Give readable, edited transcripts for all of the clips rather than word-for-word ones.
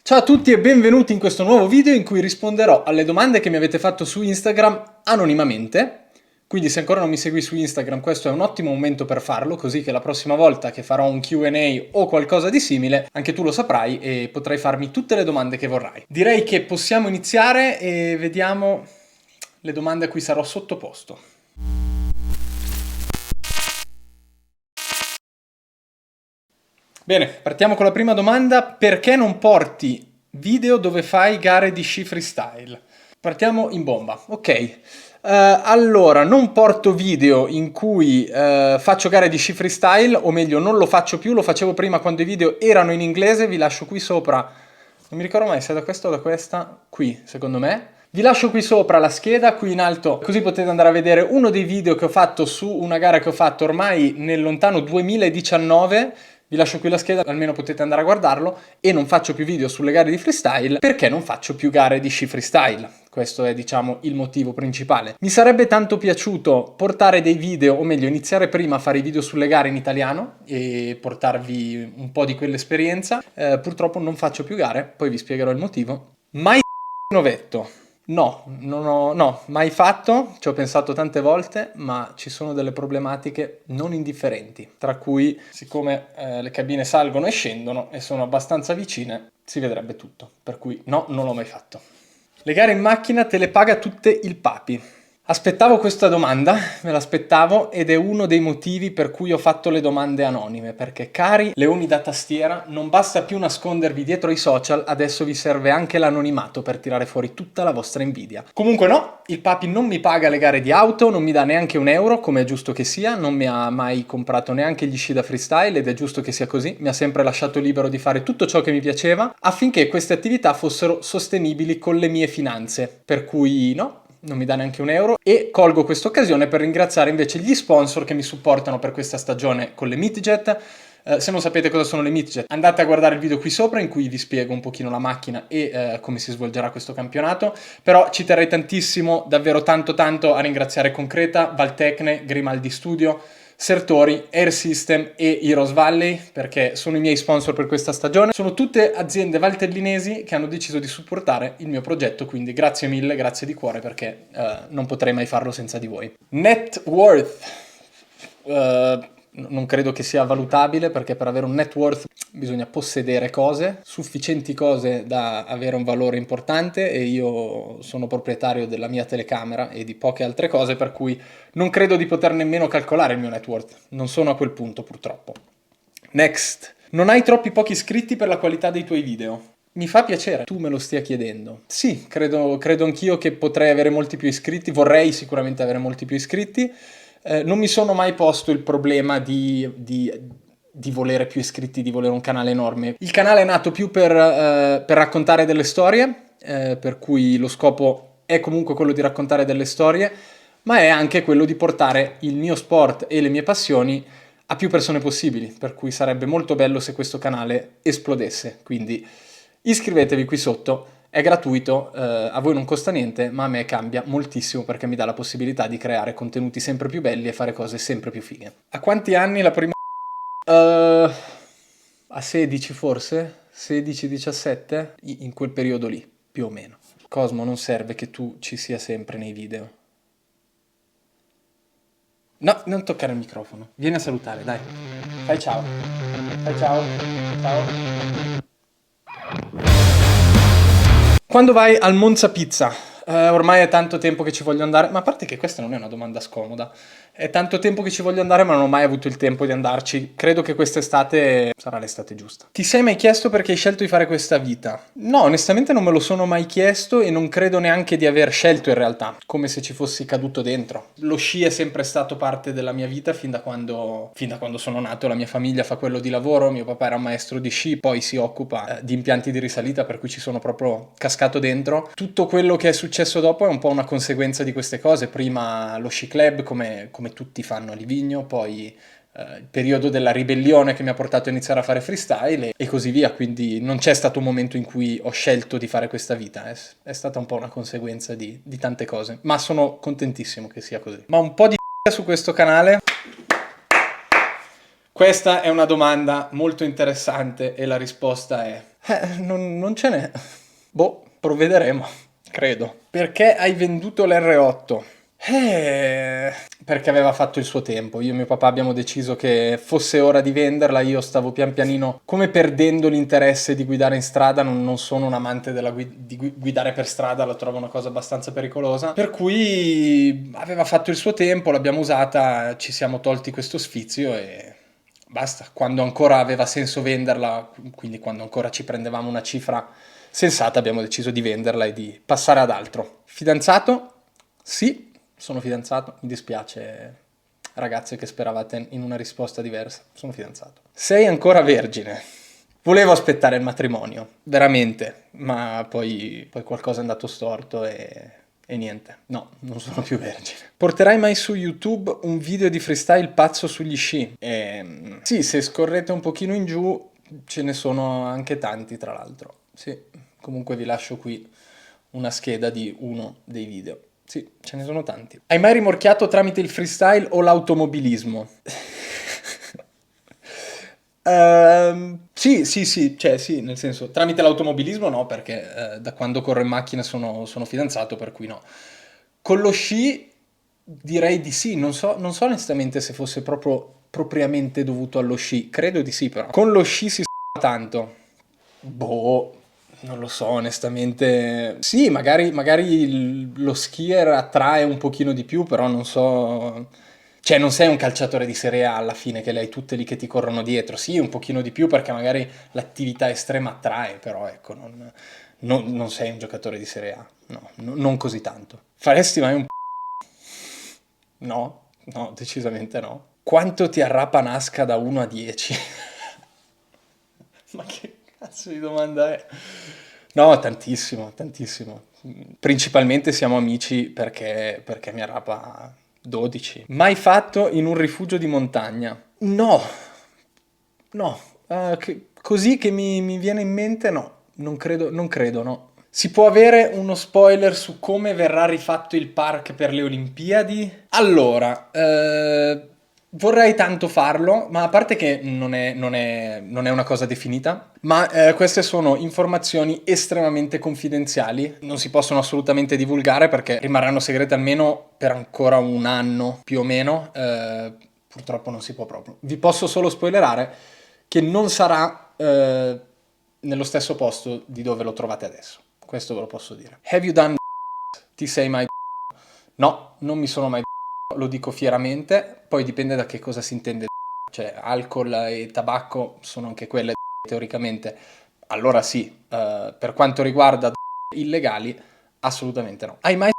Ciao a tutti e benvenuti in questo nuovo video in cui risponderò alle domande che mi avete fatto su Instagram anonimamente. Quindi se ancora non mi segui su Instagram questo è un ottimo momento per farlo, così che la prossima volta che farò un Q&A o qualcosa di simile anche tu lo saprai e potrai farmi tutte le domande che vorrai. Direi che possiamo iniziare e vediamo le domande a cui sarò sottoposto. Bene, partiamo con la prima domanda. Perché non porti video dove fai gare di sci freestyle? Partiamo in bomba. Ok. Allora, non porto video in cui faccio gare di sci freestyle, o meglio, non lo faccio più, lo facevo prima quando i video erano in inglese, vi lascio qui sopra, non mi ricordo mai se è da questa o da questa, qui secondo me. Vi lascio qui sopra la scheda, qui in alto, così potete andare a vedere uno dei video che ho fatto su una gara che ho fatto ormai nel lontano 2019. Vi lascio qui la scheda, almeno potete andare a guardarlo. E non faccio più video sulle gare di freestyle perché non faccio più gare di sci freestyle. Questo è, diciamo, il motivo principale. Mi sarebbe tanto piaciuto portare dei video, o meglio, iniziare prima a fare i video sulle gare in italiano e portarvi un po' di quell'esperienza. Purtroppo non faccio più gare, poi vi spiegherò il motivo. Mai novetto. No, mai fatto, ci ho pensato tante volte, ma ci sono delle problematiche non indifferenti, tra cui, siccome le cabine salgono e scendono e sono abbastanza vicine, si vedrebbe tutto, per cui no, non l'ho mai fatto. Le gare in macchina te le paga tutte il Papi? Aspettavo questa domanda, me l'aspettavo ed è uno dei motivi per cui ho fatto le domande anonime, perché cari leoni da tastiera, non basta più nascondervi dietro i social, adesso vi serve anche l'anonimato per tirare fuori tutta la vostra invidia. Comunque no, il Papi non mi paga le gare di auto, non mi dà neanche un euro, come è giusto che sia, non mi ha mai comprato neanche gli sci da freestyle ed è giusto che sia così, mi ha sempre lasciato libero di fare tutto ciò che mi piaceva, affinché queste attività fossero sostenibili con le mie finanze, per cui no, non mi dà neanche un euro. E colgo questa occasione per ringraziare invece gli sponsor che mi supportano per questa stagione con le MeetJet. Se non sapete cosa sono le MeetJet, andate a guardare il video qui sopra in cui vi spiego un pochino la macchina e come si svolgerà questo campionato. Però ci terrei tantissimo, davvero tanto a ringraziare Concreta, Valtecne, Grimaldi Studio, Sertori, Air System e Heroes Valley, perché sono i miei sponsor per questa stagione. Sono tutte aziende valtellinesi che hanno deciso di supportare il mio progetto, quindi grazie mille, grazie di cuore, perché non potrei mai farlo senza di voi. Net worth. Non credo che sia valutabile, perché per avere un net worth bisogna possedere cose, sufficienti cose da avere un valore importante, e io sono proprietario della mia telecamera e di poche altre cose, per cui non credo di poter nemmeno calcolare il mio net worth. Non sono a quel punto, purtroppo. Next. Non hai troppi pochi iscritti per la qualità dei tuoi video? Mi fa piacere tu me lo stia chiedendo. Sì, credo anch'io che potrei avere molti più iscritti, vorrei sicuramente avere molti più iscritti. Non mi sono mai posto il problema di volere più iscritti, di volere un canale enorme. Il canale è nato più per raccontare delle storie, per cui lo scopo è comunque quello di raccontare delle storie, ma è anche quello di portare il mio sport e le mie passioni a più persone possibili, per cui sarebbe molto bello se questo canale esplodesse. Quindi iscrivetevi qui sotto. È gratuito, a voi non costa niente, ma a me cambia moltissimo perché mi dà la possibilità di creare contenuti sempre più belli e fare cose sempre più fighe. A quanti anni la prima... a 16 forse? 16-17? In quel periodo lì, più o meno. Cosmo, non serve che tu ci sia sempre nei video. No, non toccare il microfono. Vieni a salutare, dai. Fai ciao. Fai ciao. Ciao. Quando vai al Monza Pizza? Ormai è tanto tempo che ci voglio andare, ma a parte che questa non è una domanda scomoda, è tanto tempo che ci voglio andare ma non ho mai avuto il tempo di andarci. Credo che quest'estate sarà l'estate giusta. Ti sei mai chiesto perché hai scelto di fare questa vita? No, onestamente non me lo sono mai chiesto e non credo neanche di aver scelto in realtà, come se ci fossi caduto dentro. Lo sci è sempre stato parte della mia vita fin da quando sono nato. La mia famiglia fa quello di lavoro, mio papà era un maestro di sci, poi si occupa di impianti di risalita, per cui ci sono proprio cascato dentro. Tutto quello che è successo dopo è un po' una conseguenza di queste cose. Prima lo sci club, come tutti fanno a Livigno, poi il periodo della ribellione che mi ha portato a iniziare a fare freestyle e così via, quindi non c'è stato un momento in cui ho scelto di fare questa vita, è stata un po' una conseguenza di tante cose, ma sono contentissimo che sia così. Ma un po' di su questo canale? Questa è una domanda molto interessante e la risposta è Non ce n'è. Boh, provvederemo, credo. Perché hai venduto l'R8? Perché aveva fatto il suo tempo. Io e mio papà abbiamo deciso che fosse ora di venderla. Io stavo pian pianino come perdendo l'interesse di guidare in strada. Non sono un amante di guidare per strada, la trovo una cosa abbastanza pericolosa. Per cui aveva fatto il suo tempo, l'abbiamo usata, ci siamo tolti questo sfizio e basta. Quando ancora aveva senso venderla, quindi quando ancora ci prendevamo una cifra sensata, abbiamo deciso di venderla e di passare ad altro. Fidanzato? Sì, sono fidanzato, mi dispiace ragazze che speravate in una risposta diversa, sono fidanzato. Sei ancora vergine. Volevo aspettare il matrimonio, veramente, ma poi qualcosa è andato storto e niente. No, non sono più vergine. Porterai mai su YouTube un video di freestyle pazzo sugli sci? Sì, se scorrete un pochino in giù ce ne sono anche tanti, tra l'altro. Sì, comunque vi lascio qui una scheda di uno dei video. Sì, ce ne sono tanti. Hai mai rimorchiato tramite il freestyle o l'automobilismo? Sì, sì, sì, cioè sì, nel senso, tramite l'automobilismo no, perché da quando corro in macchina sono fidanzato, per cui no. Con lo sci direi di sì, non so onestamente se fosse proprio propriamente dovuto allo sci, credo di sì però. Con lo sci si tanto. Boh, non lo so, onestamente. Sì, magari lo skier attrae un pochino di più, però non so. Cioè, non sei un calciatore di Serie A alla fine che le hai tutte lì che ti corrono dietro. Sì, un pochino di più perché magari l'attività estrema attrae, però ecco, non sei un giocatore di Serie A. No, non così tanto. Faresti mai un no? No, decisamente no. Quanto ti arrapa Nasca da 1 a 10? Ma che cazzo di domanda è? No, tantissimo, tantissimo. Principalmente siamo amici perché mi arrapa 12. Mai fatto in un rifugio di montagna? No, no. Così che mi viene in mente, no. Non credo, no. Si può avere uno spoiler su come verrà rifatto il park per le Olimpiadi? Allora, vorrei tanto farlo, ma a parte che non è una cosa definita, ma queste sono informazioni estremamente confidenziali, non si possono assolutamente divulgare perché rimarranno segrete almeno per ancora un anno più o meno. Purtroppo non si può proprio. Vi posso solo spoilerare che non sarà nello stesso posto di dove lo trovate adesso. Questo ve lo posso dire. Have you done? Ti sei mai? No, non mi sono mai. Lo dico fieramente. Poi dipende da che cosa si intende. Cioè, alcol e tabacco sono anche quelle teoricamente. Allora sì, per quanto riguarda illegali, assolutamente no. Hai mai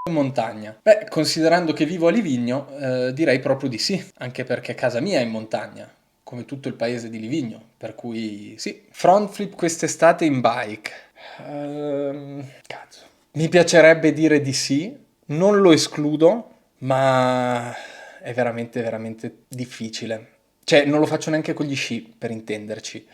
in montagna? Beh, considerando che vivo a Livigno, direi proprio di sì, anche perché casa mia è in montagna, come tutto il paese di Livigno, per cui sì. Front flip quest'estate in bike. Cazzo. Mi piacerebbe dire di sì, non lo escludo, ma è veramente, veramente difficile. Cioè, non lo faccio neanche con gli sci, per intenderci.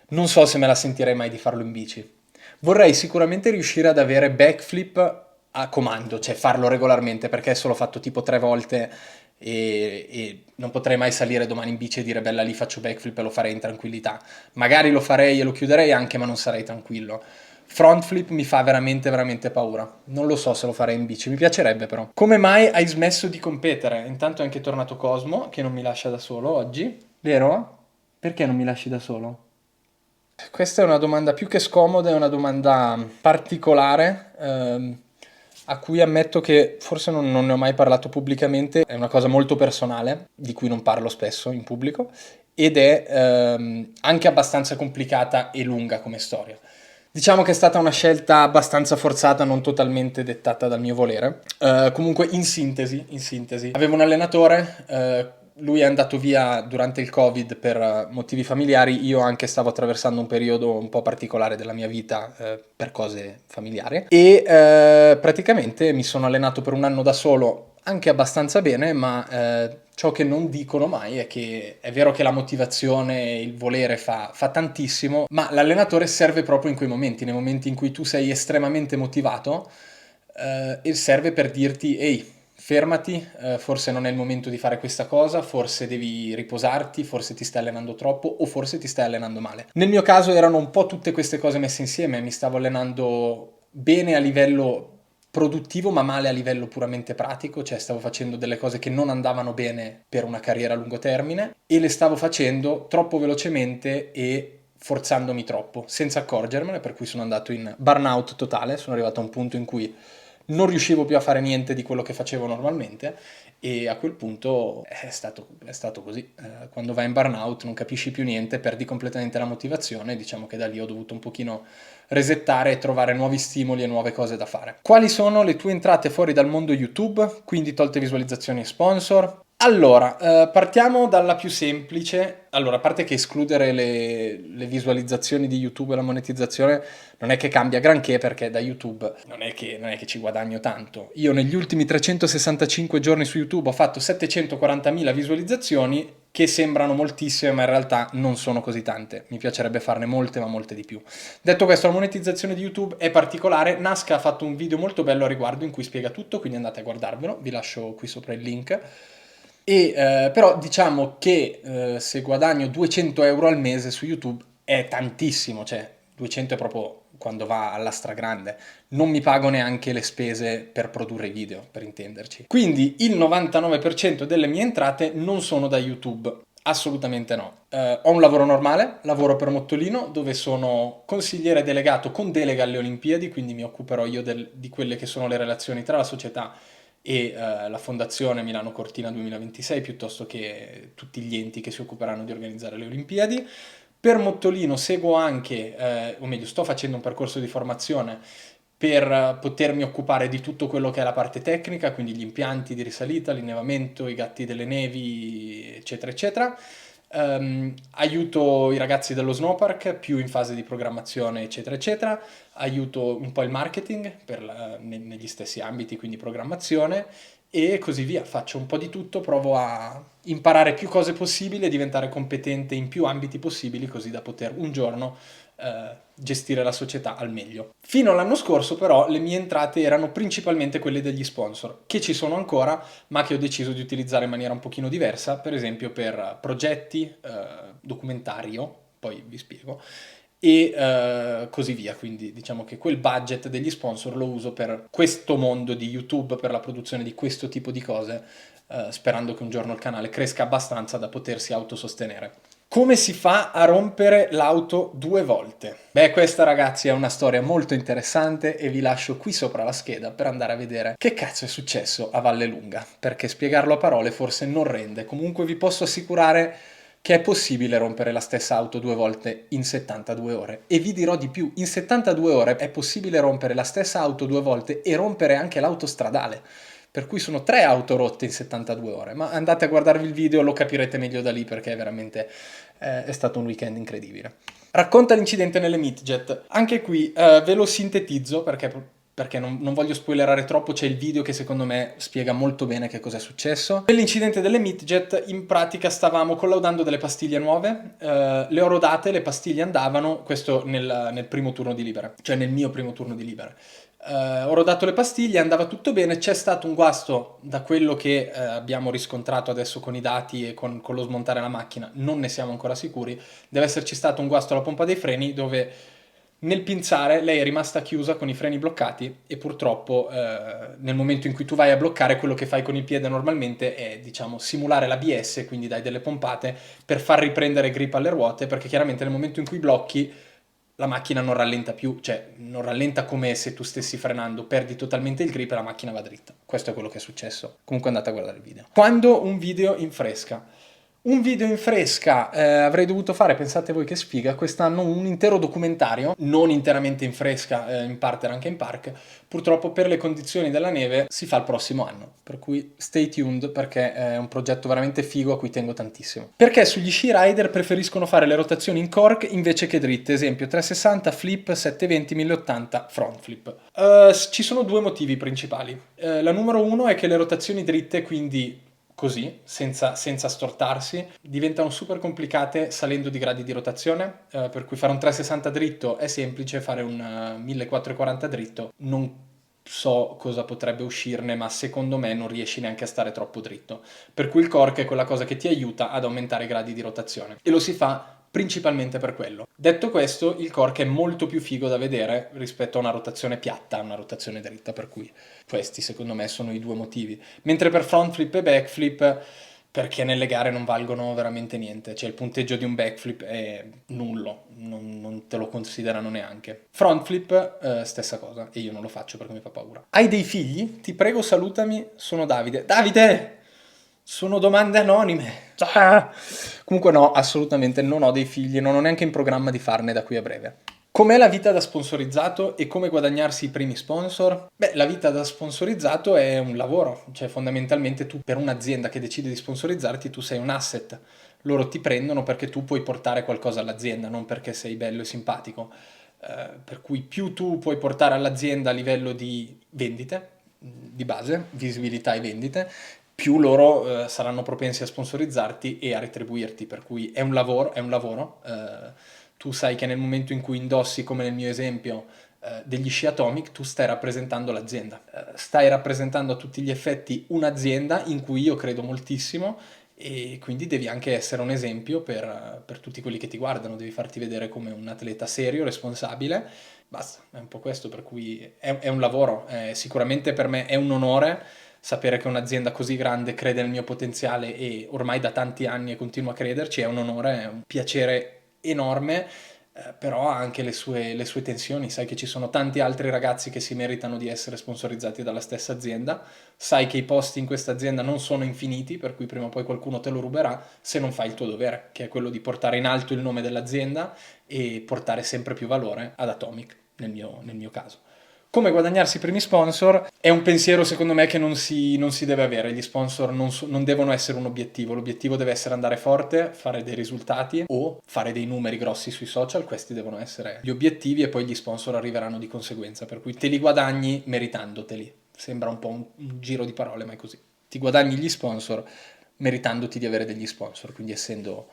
Non so se me la sentirei mai di farlo in bici. Vorrei sicuramente riuscire ad avere backflip a comando, cioè farlo regolarmente, perché adesso l'ho fatto tipo 3 volte e non potrei mai salire domani in bici e dire bella lì faccio backflip e lo farei in tranquillità. Magari lo farei e lo chiuderei anche, ma non sarei tranquillo. Front flip mi fa veramente, veramente paura. Non lo so se lo farei in bici, mi piacerebbe però. Come mai hai smesso di competere? Intanto è anche tornato Cosmo, che non mi lascia da solo oggi. Vero? Perché non mi lasci da solo? Questa è una domanda più che scomoda, è una domanda particolare, a cui ammetto che forse non ne ho mai parlato pubblicamente, è una cosa molto personale, di cui non parlo spesso in pubblico, ed è anche abbastanza complicata e lunga come storia. Diciamo che è stata una scelta abbastanza forzata, non totalmente dettata dal mio volere. Comunque, in sintesi, avevo un allenatore, lui è andato via durante il Covid per motivi familiari, io anche stavo attraversando un periodo un po' particolare della mia vita per cose familiari e praticamente mi sono allenato per un anno da solo, anche abbastanza bene, ma ciò che non dicono mai è che è vero che la motivazione, il volere fa tantissimo, ma l'allenatore serve proprio in quei momenti, nei momenti in cui tu sei estremamente motivato, e serve per dirti, ehi, fermati, forse non è il momento di fare questa cosa, forse devi riposarti, forse ti stai allenando troppo o forse ti stai allenando male. Nel mio caso erano un po' tutte queste cose messe insieme, mi stavo allenando bene a livello produttivo ma male a livello puramente pratico, cioè stavo facendo delle cose che non andavano bene per una carriera a lungo termine e le stavo facendo troppo velocemente e forzandomi troppo, senza accorgermene, per cui sono andato in burnout totale, sono arrivato a un punto in cui non riuscivo più a fare niente di quello che facevo normalmente e a quel punto è stato così. Quando vai in burnout non capisci più niente, perdi completamente la motivazione, diciamo che da lì ho dovuto un pochino resettare e trovare nuovi stimoli e nuove cose da fare. Quali sono le tue entrate fuori dal mondo YouTube, quindi tolte visualizzazioni e sponsor? Allora, partiamo dalla più semplice. Allora, a parte che escludere le visualizzazioni di YouTube e la monetizzazione non è che cambia granché perché da YouTube non è che ci guadagno tanto. Io negli ultimi 365 giorni su YouTube ho fatto 740.000 visualizzazioni che sembrano moltissime ma in realtà non sono così tante. Mi piacerebbe farne molte ma molte di più. Detto questo, la monetizzazione di YouTube è particolare. Nasca ha fatto un video molto bello a riguardo in cui spiega tutto, quindi andate a guardarvelo, vi lascio qui sopra il link. Però diciamo che se guadagno 200 euro al mese su YouTube è tantissimo, cioè 200 è proprio quando va alla stragrande. Non mi pago neanche le spese per produrre i video, per intenderci. Quindi il 99% delle mie entrate non sono da YouTube. Assolutamente no. Ho un lavoro normale, lavoro per Mottolino, dove sono consigliere delegato con delega alle Olimpiadi, quindi mi occuperò io di quelle che sono le relazioni tra la società e la Fondazione Milano Cortina 2026, piuttosto che tutti gli enti che si occuperanno di organizzare le Olimpiadi. Per Mottolino seguo anche, o meglio, sto facendo un percorso di formazione per potermi occupare di tutto quello che è la parte tecnica, quindi gli impianti di risalita, l'innevamento, i gatti delle nevi, eccetera, eccetera. Aiuto i ragazzi dello snowpark più in fase di programmazione, eccetera, eccetera. Aiuto un po' il marketing negli stessi ambiti, quindi programmazione e così via. Faccio un po' di tutto, provo a imparare più cose possibili e diventare competente in più ambiti possibili, così da poter un giorno gestire la società al meglio. Fino all'anno scorso però le mie entrate erano principalmente quelle degli sponsor, che ci sono ancora, ma che ho deciso di utilizzare in maniera un pochino diversa, per esempio per progetti, documentario, poi vi spiego, e così via. Quindi diciamo che quel budget degli sponsor lo uso per questo mondo di YouTube, per la produzione di questo tipo di cose, sperando che un giorno il canale cresca abbastanza da potersi autosostenere. Come si fa a rompere l'auto 2 volte? Beh, questa ragazzi è una storia molto interessante e vi lascio qui sopra la scheda per andare a vedere che cazzo è successo a Vallelunga, perché spiegarlo a parole forse non rende. Comunque vi posso assicurare che è possibile rompere la stessa auto 2 volte in 72 ore. E vi dirò di più, in 72 ore è possibile rompere la stessa auto 2 volte e rompere anche l'auto stradale. Per cui sono 3 auto rotte in 72 ore, ma andate a guardarvi il video, lo capirete meglio da lì perché veramente è stato un weekend incredibile. Racconta l'incidente nelle Meetjet. Anche qui ve lo sintetizzo perché non voglio spoilerare troppo, c'è il video che secondo me spiega molto bene che cosa è successo. Nell'incidente delle Meetjet in pratica stavamo collaudando delle pastiglie nuove, le ho rodate, le pastiglie andavano, questo nel primo turno di libera, cioè nel mio primo turno di libera. Ho rodato le pastiglie, andava tutto bene, c'è stato un guasto da quello che abbiamo riscontrato adesso con i dati e con lo smontare la macchina, non ne siamo ancora sicuri, deve esserci stato un guasto alla pompa dei freni dove nel pinzare lei è rimasta chiusa con i freni bloccati e purtroppo nel momento in cui tu vai a bloccare quello che fai con il piede normalmente è diciamo simulare l'ABS, quindi dai delle pompate per far riprendere grip alle ruote perché chiaramente nel momento in cui blocchi la macchina non rallenta più, cioè non rallenta come se tu stessi frenando, perdi totalmente il grip e la macchina va dritta. Questo è quello che è successo. Comunque andate a guardare il video. Quando un video in fresca. Un video in fresca avrei dovuto fare, pensate voi che sfiga, quest'anno un intero documentario, non interamente in fresca, in parte era anche in park, purtroppo per le condizioni della neve si fa il prossimo anno, per cui stay tuned perché è un progetto veramente figo a cui tengo tantissimo. Perché sugli sci rider preferiscono fare le rotazioni in cork invece che dritte, esempio 360 flip, 720, 1080 front flip. Ci sono due motivi principali. La numero uno è che le rotazioni dritte, quindi così, senza stortarsi, diventano super complicate salendo di gradi di rotazione, per cui fare un 360 dritto è semplice, fare un 1440 dritto non so cosa potrebbe uscirne, ma secondo me non riesci neanche a stare troppo dritto. Per cui il cork è quella cosa che ti aiuta ad aumentare i gradi di rotazione e lo si fa principalmente per quello. Detto questo, il cork è molto più figo da vedere rispetto a una rotazione piatta, a una rotazione dritta, per cui questi secondo me sono i due motivi. Mentre per front flip e backflip, perché nelle gare non valgono veramente niente, cioè il punteggio di un backflip è nullo, non te lo considerano neanche. Front flip, stessa cosa, e io non lo faccio perché mi fa paura. Hai dei figli? Ti prego salutami, sono Davide. Davide! Sono domande anonime. Ah! Comunque no, assolutamente non ho dei figli, non ho neanche in programma di farne da qui a breve. Com'è la vita da sponsorizzato e come guadagnarsi i primi sponsor? Beh, la vita da sponsorizzato è un lavoro, cioè fondamentalmente tu per un'azienda che decide di sponsorizzarti tu sei un asset. Loro ti prendono perché tu puoi portare qualcosa all'azienda, non perché sei bello e simpatico. Per cui più tu puoi portare all'azienda a livello di vendite, di base, visibilità e vendite, più loro saranno propensi a sponsorizzarti e a retribuirti, per cui è un lavoro, è un lavoro. Tu sai che nel momento in cui indossi, come nel mio esempio, degli sci Atomic, tu stai rappresentando l'azienda. Stai rappresentando a tutti gli effetti un'azienda in cui io credo moltissimo e quindi devi anche essere un esempio per tutti quelli che ti guardano, devi farti vedere come un atleta serio, responsabile. Basta, è un po' questo, per cui è un lavoro. Sicuramente per me è un onore sapere che un'azienda così grande crede nel mio potenziale e ormai da tanti anni e continua a crederci, è un onore, è un piacere enorme, però ha anche le sue tensioni. Sai che ci sono tanti altri ragazzi che si meritano di essere sponsorizzati dalla stessa azienda, sai che i posti in questa azienda non sono infiniti, per cui prima o poi qualcuno te lo ruberà se non fai il tuo dovere, che è quello di portare in alto il nome dell'azienda e portare sempre più valore ad Atomic, nel mio caso. Come guadagnarsi i primi sponsor è un pensiero secondo me che non si deve avere, gli sponsor non devono essere un obiettivo, l'obiettivo deve essere andare forte, fare dei risultati o fare dei numeri grossi sui social, questi devono essere gli obiettivi e poi gli sponsor arriveranno di conseguenza, per cui te li guadagni meritandoteli, sembra un po' un giro di parole ma è così, ti guadagni gli sponsor meritandoti di avere degli sponsor, quindi essendo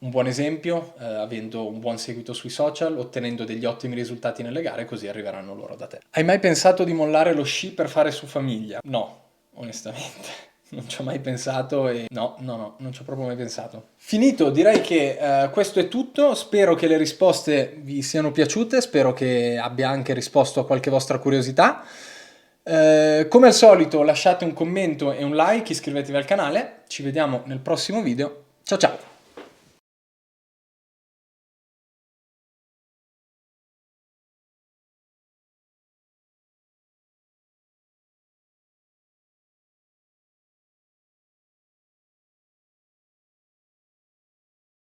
un buon esempio, avendo un buon seguito sui social, ottenendo degli ottimi risultati nelle gare, così arriveranno loro da te. Hai mai pensato di mollare lo sci per fare su famiglia? No, onestamente. Non ci ho mai pensato e non ci ho proprio mai pensato. Finito, direi che questo è tutto. Spero che le risposte vi siano piaciute, spero che abbia anche risposto a qualche vostra curiosità. Come al solito lasciate un commento e un like, iscrivetevi al canale, ci vediamo nel prossimo video. Ciao ciao!